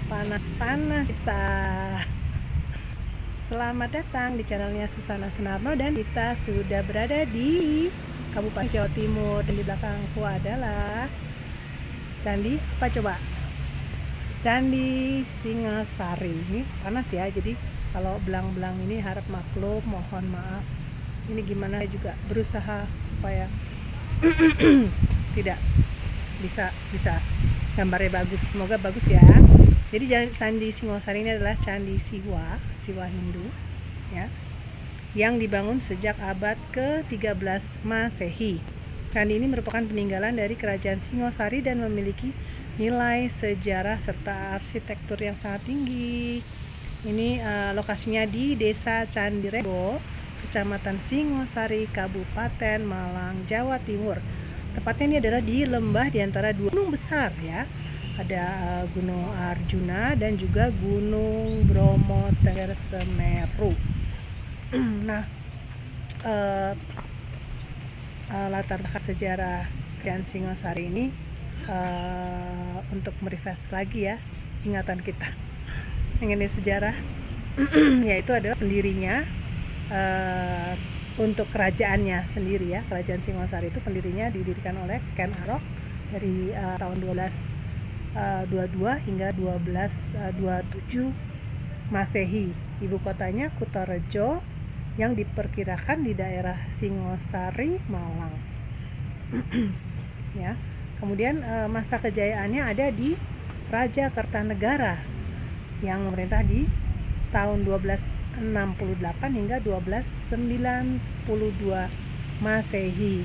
panas-panas kita. Selamat datang di channelnya Susana Sunarno, dan kita sudah berada di Kabupaten Jawa Timur, dan di belakangku adalah candi apa coba? Candi Singosari. Ini panas ya, jadi kalau belang-belang ini harap maklum, mohon maaf. Ini gimana juga berusaha supaya tidak bisa gambarnya bagus, semoga bagus ya. Jadi Candi Singosari ini adalah candi Siwa Hindu ya, yang dibangun sejak abad ke-13 Masehi. Candi ini merupakan peninggalan dari kerajaan Singosari dan memiliki nilai sejarah serta arsitektur yang sangat tinggi. Ini lokasinya di Desa Candirebo, Kecamatan Singosari, Kabupaten Malang, Jawa Timur. Tepatnya ini adalah di lembah di antara dua gunung besar ya. Ada Gunung Arjuna dan juga Gunung Bromo Tengger Semeru. Nah, latar belakang sejarah Kerajaan Singosari ini untuk merefresh lagi ya ingatan kita mengenai sejarah, yaitu adalah pendirinya untuk kerajaannya sendiri ya. Kerajaan Singosari itu pendirinya didirikan oleh Ken Arok dari tahun 1222 hingga 1227 Masehi. Ibu kotanya Kutorejo yang diperkirakan di daerah Singosari, Malang. Ya. Kemudian masa kejayaannya ada di Raja Kertanegara yang memerintah di tahun 1268 hingga 1292 Masehi.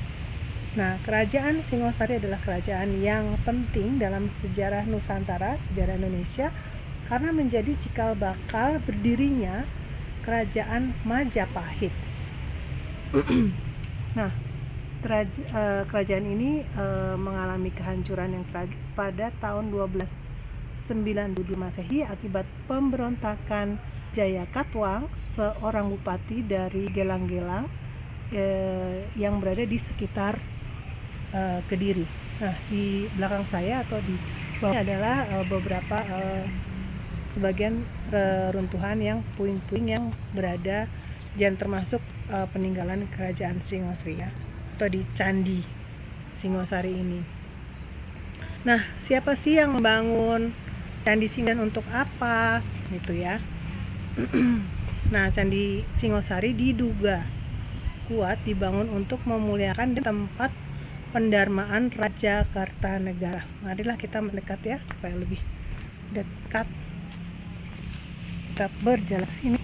Nah, kerajaan Singosari adalah kerajaan yang penting dalam sejarah Nusantara, sejarah Indonesia, karena menjadi cikal bakal berdirinya kerajaan Majapahit. Nah, kerajaan ini mengalami kehancuran yang tragis pada tahun 1292 Masehi akibat pemberontakan Jayakatwang, seorang bupati dari Gelang-Gelang yang berada di sekitar Kediri. Nah, di belakang saya atau di bawah adalah beberapa sebagian reruntuhan yang puing-puing yang berada dan termasuk peninggalan kerajaan Singosari ya, atau di Candi Singosari ini. Nah, siapa sih yang membangun Candi Singosari dan untuk apa gitu ya? Nah, Candi Singosari diduga kuat dibangun untuk memuliakan tempat pendarmaan Raja Kertanegara. Marilah kita mendekat ya supaya lebih dekat. Kita berjalan sini.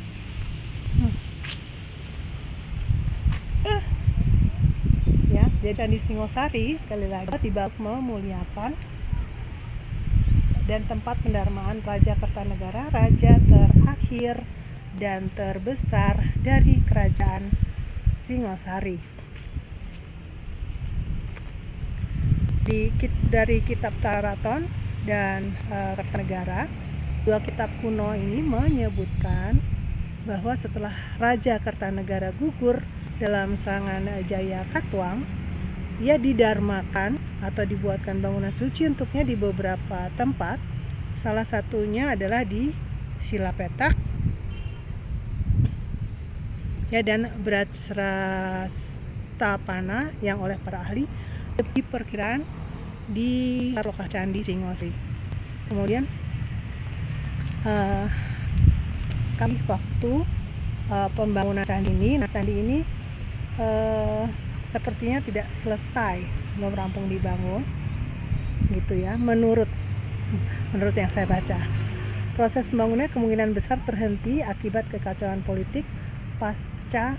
Ya, jadi Candi Singosari sekali lagi dibangun memuliakan dan tempat pendarmaan Raja Kertanegara, raja terakhir dan terbesar dari kerajaan Singosari. Dari kitab Taraton dan Kertanegara, dua kitab kuno ini menyebutkan bahwa setelah Raja Kertanegara gugur dalam serangan Jayakatwang, ia didarmakan atau dibuatkan bangunan suci untuknya di beberapa tempat. Salah satunya adalah di Silapetak ya, dan Bratsrastapana yang oleh para ahli diperkirakan di lokasi Candi Singosari. Kemudian kami waktu pembangunan candi ini, candi ini sepertinya tidak selesai, belum rampung dibangun gitu ya, menurut yang saya baca. Proses pembangunannya kemungkinan besar terhenti akibat kekacauan politik pasca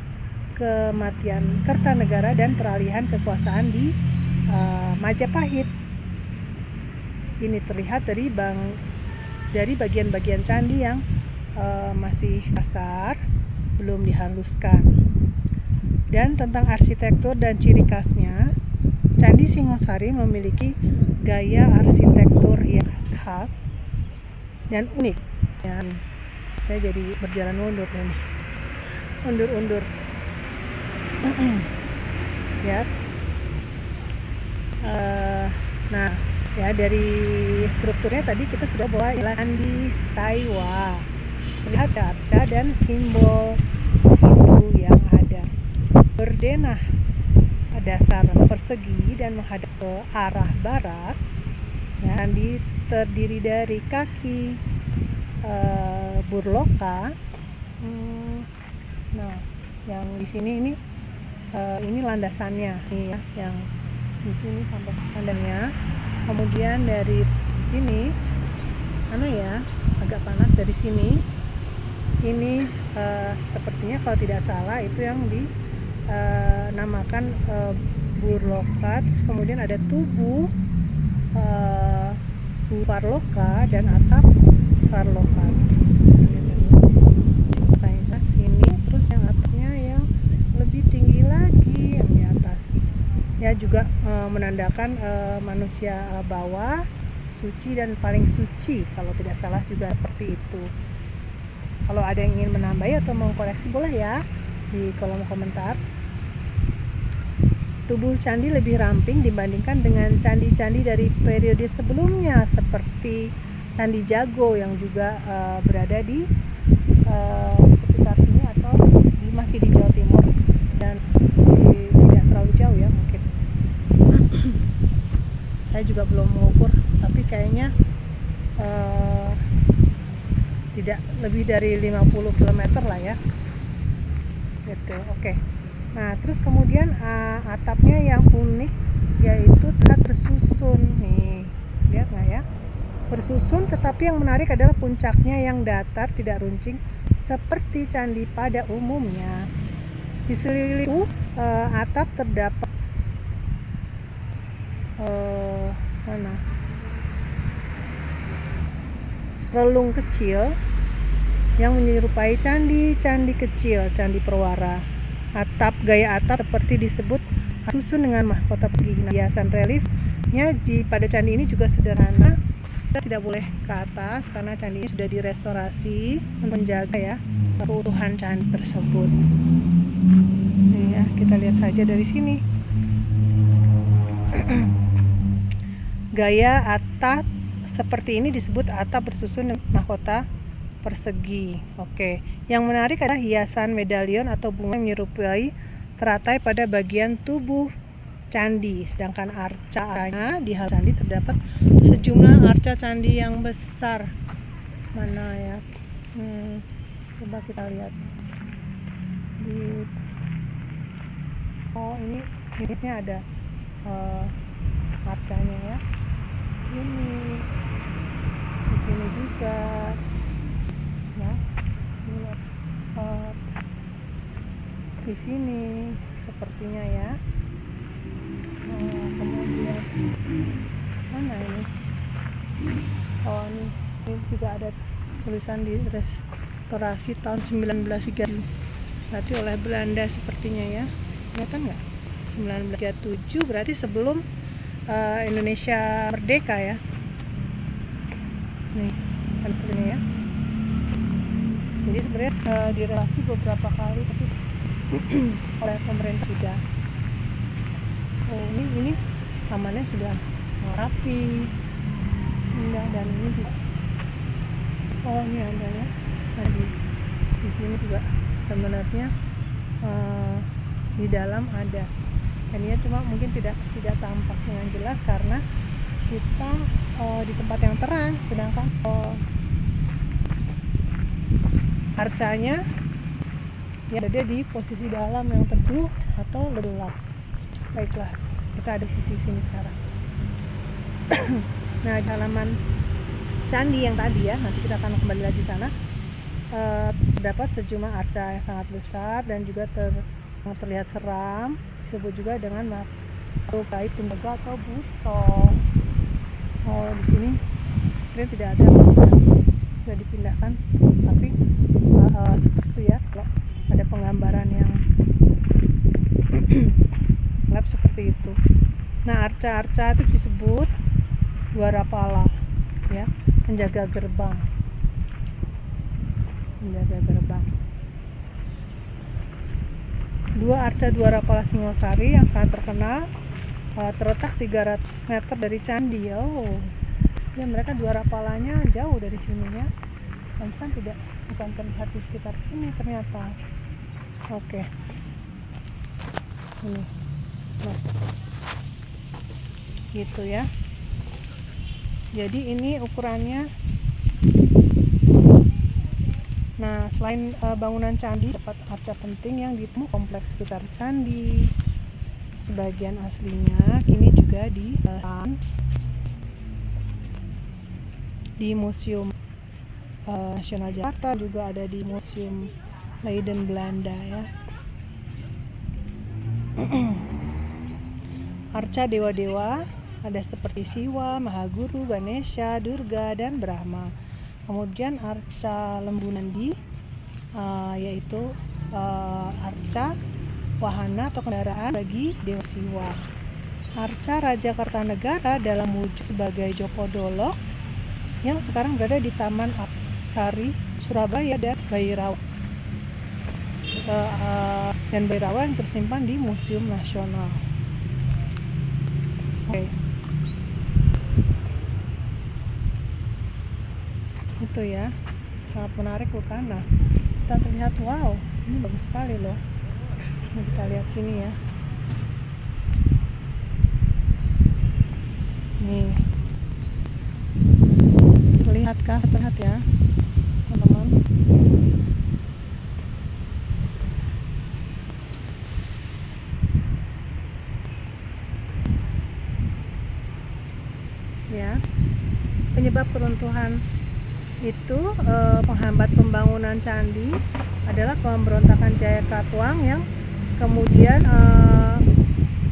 kematian Kertanegara dan peralihan kekuasaan di Majapahit. Ini terlihat dari bagian-bagian candi yang masih kasar, belum dihaluskan. Dan tentang arsitektur dan ciri khasnya, Candi Singosari memiliki gaya arsitektur yang khas dan unik. Ya, saya jadi berjalan mundur nih. Undur. Ya. Nah, Ya, dari strukturnya tadi kita sudah bahwa Candi Saiwa. Terlihat arca dan simbol Hindu yang ada. Berdenah dasar persegi dan menghadap ke arah barat. Candi terdiri dari kaki burloka. Nah, yang di sini ini landasannya nih ya, yang di sini sampai landangnya. Kemudian dari ini mana ya, agak panas dari sini. Ini sepertinya kalau tidak salah itu yang dinamakan burloka. Terus kemudian ada tubuh Swarloka dan atap Swarloka. Nah, sini terus yang atapnya yang lebih tinggi lagi yang di atas. Ya, juga menandakan manusia bawah, suci dan paling suci kalau tidak salah juga seperti itu. Kalau ada yang ingin menambahi atau mengkoreksi boleh ya di kolom komentar. Tubuh candi lebih ramping dibandingkan dengan candi-candi dari periode sebelumnya seperti Candi Jago yang juga berada di sekitar sini atau masih di Jawa Timur dan tidak terlalu jauh ya mungkin. Saya juga belum mengukur, tapi kayaknya tidak lebih dari 50 km lah ya gitu. Oke. Nah, terus kemudian atapnya yang unik yaitu terlihat bersusun nih, lihat nggak ya, bersusun, tetapi yang menarik adalah puncaknya yang datar, tidak runcing seperti candi pada umumnya. Di sekeliling atap terdapat relung kecil yang menyerupai candi-candi kecil, candi perwara. Gaya atap seperti disebut susun dengan mahkota persegi. Hiasan reliefnya pada candi ini juga sederhana. Kita tidak boleh ke atas karena candi ini sudah direstorasi untuk menjaga ya keutuhan candi tersebut. Nih ya, kita lihat saja dari sini. Gaya atap seperti ini disebut atap bersusun dengan mahkota persegi. Oke. Yang menarik adalah hiasan medalion atau bunga yang menyerupai teratai pada bagian tubuh candi. Sedangkan arcanya di hal candi terdapat sejumlah arca candi yang besar. Mana ya? Coba kita lihat. Ini jenisnya ada arcanya ya. Di sini juga. Ya, di sini sepertinya ya. Kemudian mana ini? Ini juga ada tulisan di restorasi tahun 1930, berarti oleh Belanda sepertinya ya. Kelihatan nggak? 1937 berarti sebelum Indonesia merdeka ya. Nih, tentunya ya. Jadi sebenarnya direlasi beberapa kali tapi oleh pemerintah sudah. Ini tamannya sudah rapi, indah, dan ini juga. Ini ada ya. Di sini juga sebenarnya di dalam ada. Dan ini cuma mungkin tidak tampak dengan jelas karena kita di tempat yang terang, sedangkan arcanya ya ada di posisi dalam yang teduh atau gelap. Baiklah, kita ada sisi sini sekarang. Nah, di halaman candi yang tadi ya, nanti kita akan kembali lagi sana. Terdapat sejumlah arca yang sangat besar dan juga terlihat seram, disebut juga dengan makhluk gaib tembaga atau buto. Di sini sebenarnya tidak ada, sudah dipindahkan, tapi seperti itu ya. Kalau ada penggambaran yang gelap seperti itu. Nah, arca-arca itu disebut dwarapala ya, penjaga gerbang. Dua arca Dwarapala Singosari yang sangat terkenal terletak 300 meter dari candi. Oh ya, mereka juara palanya jauh dari sininya. Pantesan bukan terlihat di sekitar sini ternyata. Oke. Ini nah, gitu ya. Jadi ini ukurannya. Nah, selain bangunan candi, dapat arca penting yang ditemukan kompleks sekitar candi. Sebagian aslinya kini juga di Museum Nasional Jakarta, juga ada di Museum Leiden Belanda ya. Arca dewa-dewa ada seperti Siwa, Mahaguru, Ganesha, Durga, dan Brahma. Kemudian arca lembu nandi yaitu arca wahana atau kendaraan bagi Dewa Siwa. Arca Raja Kartanegara dalam wujud sebagai Joko Dolok yang sekarang berada di Taman Apsari Surabaya, dan Bhairawa yang tersimpan di Museum Nasional. Oke. Itu ya, sangat menarik bukan? Nah, kita terlihat, wow, ini bagus sekali loh. Ini kita lihat sini ya. Nih, terlihatkah? Terlihat ya, teman-teman. Ya, penyebab keruntuhan itu penghambat pembangunan candi adalah pemberontakan Jayakatwang yang kemudian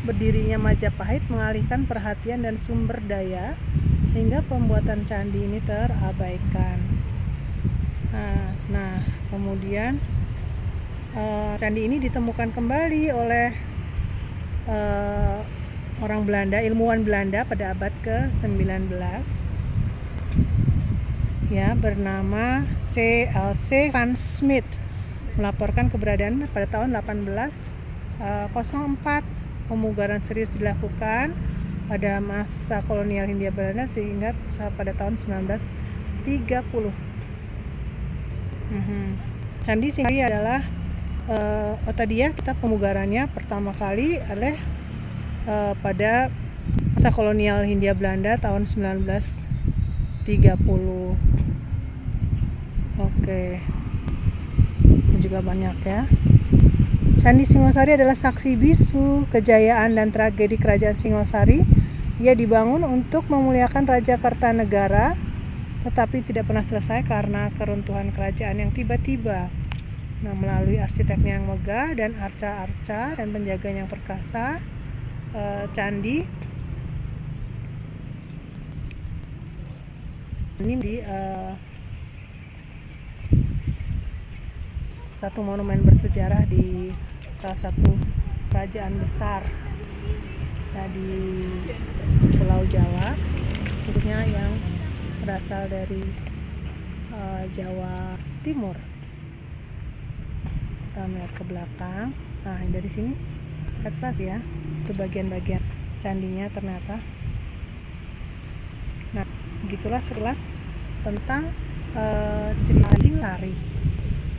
berdirinya Majapahit mengalihkan perhatian dan sumber daya sehingga pembuatan candi ini terabaikan. Nah, kemudian candi ini ditemukan kembali oleh orang Belanda, ilmuwan Belanda pada abad ke-19 ya, bernama C.L.C. van Smith, melaporkan keberadaan pada tahun 1804. Pemugaran serius dilakukan pada masa kolonial Hindia Belanda sehingga pada tahun 1930. Candi Singosari adalah tadi ya, kita pemugarannya pertama kali pada masa kolonial Hindia Belanda tahun 1930. Oke, itu juga banyak ya. Candi Singosari adalah saksi bisu kejayaan dan tragedi Kerajaan Singosari. Ia dibangun untuk memuliakan Raja Kartanegara, tetapi tidak pernah selesai karena keruntuhan kerajaan yang tiba-tiba. Nah, melalui arsiteknya yang megah dan arca-arca dan penjaganya yang perkasa, candi ini di satu monumen bersejarah di salah satu kerajaan besar di Pulau Jawa, khususnya yang berasal dari Jawa Timur. Kita melihat ke belakang. Nah, dari sini kecas ya, itu bagian-bagian candinya ternyata. Nah, begitulah sekilas tentang cerita Singosari.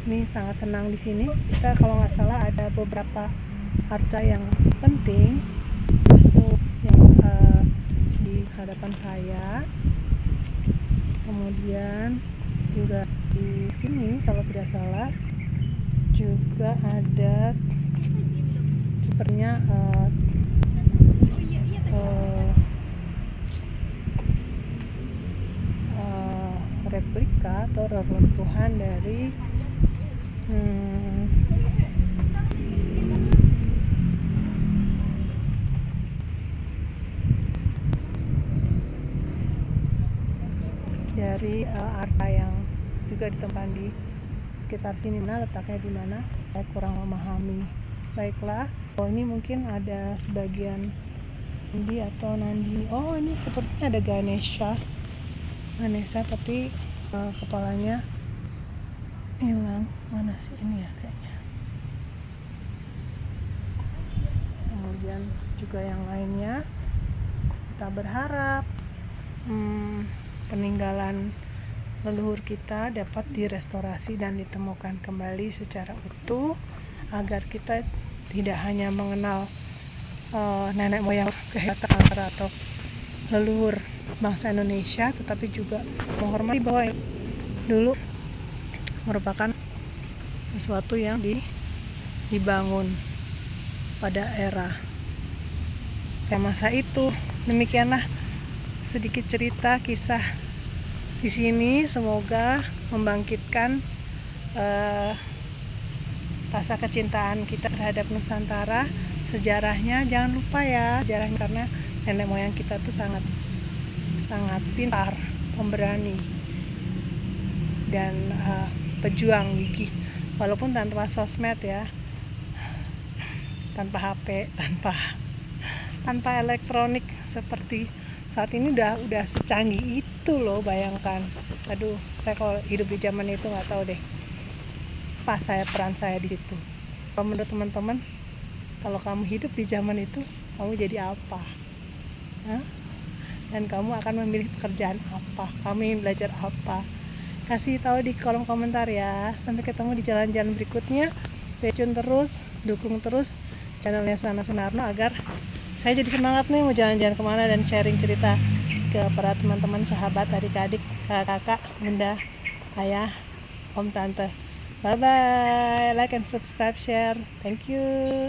Ini sangat senang di sini. Kita kalau nggak salah ada beberapa arca yang penting masuk yang di hadapan saya. Kemudian juga di sini kalau tidak salah juga ada sepertinya replika atau reruntuhan dari arca yang juga ditemukan di sekitar sini. Nah, letaknya di mana saya kurang memahami. Baiklah, ini mungkin ada sebagian nandi atau nandi. Oh, ini sepertinya ada Ganesha tapi kepalanya hilang. Mana sih ini ya kayaknya. Kemudian juga yang lainnya kita berharap peninggalan leluhur kita dapat direstorasi dan ditemukan kembali secara utuh, agar kita tidak hanya mengenal nenek moyang kehebatan atau leluhur bangsa Indonesia, tetapi juga menghormati bahwa dulu merupakan sesuatu yang dibangun pada era masa itu. Demikianlah sedikit cerita kisah di sini, semoga membangkitkan rasa kecintaan kita terhadap Nusantara. Sejarahnya jangan lupa ya, sejarahnya, karena nenek moyang kita tuh sangat pintar, pemberani, dan pejuang gigih, walaupun tanpa sosmed ya, tanpa HP, tanpa elektronik seperti saat ini. Udah secanggih itu loh, bayangkan. Aduh, saya kalau hidup di zaman itu nggak tahu deh pas peran saya di situ. Kalau menurut teman-teman, kalau kamu hidup di zaman itu, kamu jadi apa? Dan kamu akan memilih pekerjaan apa? Kamu ingin belajar apa? Kasih tahu di kolom komentar ya. Sampai ketemu di jalan-jalan berikutnya. Stay tune terus, dukung terus channelnya Susana Sunarno agar saya jadi semangat nih mau jalan-jalan kemana dan sharing cerita ke para teman-teman, sahabat, adik-adik, kakak, bunda, ayah, om, tante. Bye bye, like and subscribe, share. Thank you.